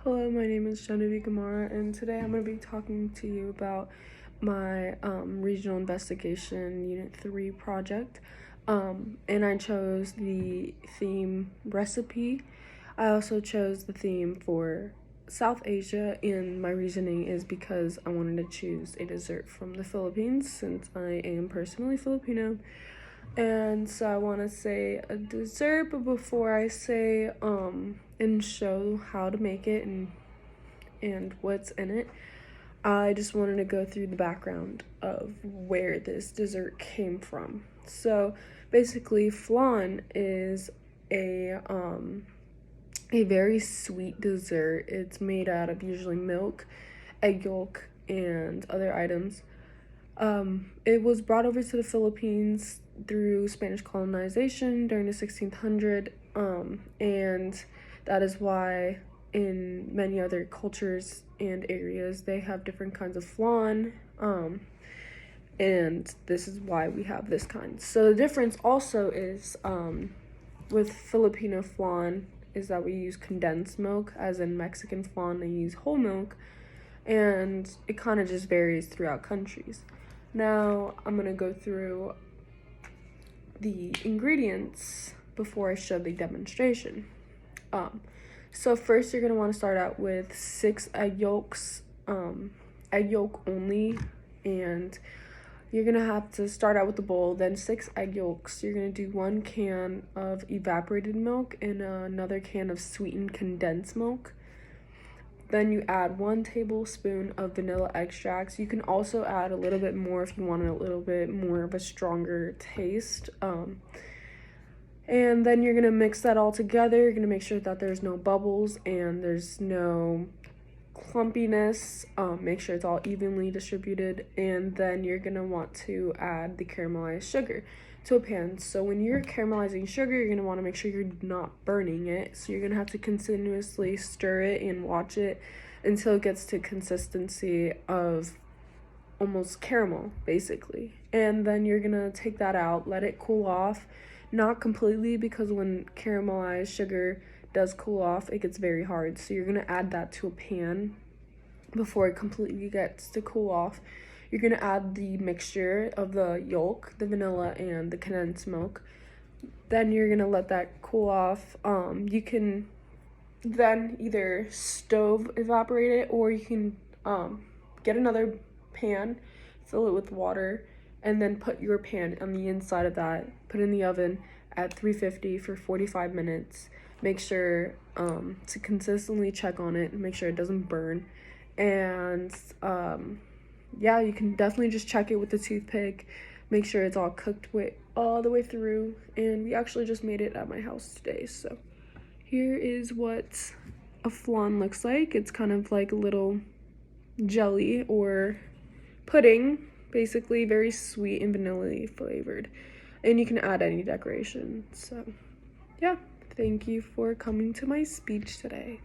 Hello, my name is Genevieve Gamara, and today I'm going to be talking to you about my Regional Investigation Unit 3 project. And I chose the theme recipe. I also chose the theme for South Asia, and my reasoning is because I wanted to choose a dessert from the Philippines since I am personally Filipino. And so I want to say a dessert, but before I say and show how to make it and what's in it, I just wanted to go through the background of where this dessert came from. So basically, flan is a very sweet dessert. It's made out of usually milk, egg yolk, and other items. It was brought over to the Philippines through Spanish colonization during the 1600s, and that is why in many other cultures and areas they have different kinds of flan, and this is why we have this kind. So the difference also is with Filipino flan is that we use condensed milk, as in Mexican flan they use whole milk, and it kind of just varies throughout countries. Now I'm gonna go through the ingredients before I show the demonstration. So first you're gonna want to start out with 6 egg yolks, egg yolk only, and you're gonna have to start out with the bowl, then 6 egg yolks. You're gonna do 1 can of evaporated milk and another can of sweetened condensed milk. Then you add 1 tablespoon of vanilla extracts. You can also add a little bit more if you want a little bit more of a stronger taste. And then you're gonna mix that all together. You're gonna make sure that there's no bubbles and there's no clumpiness. Make sure it's all evenly distributed. And then you're gonna want to add the caramelized sugar to a pan. So when you're caramelizing sugar, you're gonna want to make sure you're not burning it. So you're gonna have to continuously stir it and watch it until it gets to consistency of almost caramel, basically. And then you're gonna take that out, let it cool off. Not completely, because when caramelized sugar does cool off, it gets very hard. So you're gonna add that to a pan before it completely gets to cool off. You're gonna add the mixture of the yolk, the vanilla, and the condensed milk. Then you're gonna let that cool off. You can then either stove evaporate it, or you can get another pan, fill it with water, and then put your pan on the inside of that. Put it in the oven at 350 for 45 minutes. Make sure to consistently check on it and make sure it doesn't burn. And yeah, you can definitely just check it with the toothpick. Make sure it's all cooked all the way through. And we actually just made it at my house today. So here is what a flan looks like. It's kind of like a little jelly or pudding, basically very sweet and vanilla flavored. And you can add any decoration. So yeah, thank you for coming to my speech today.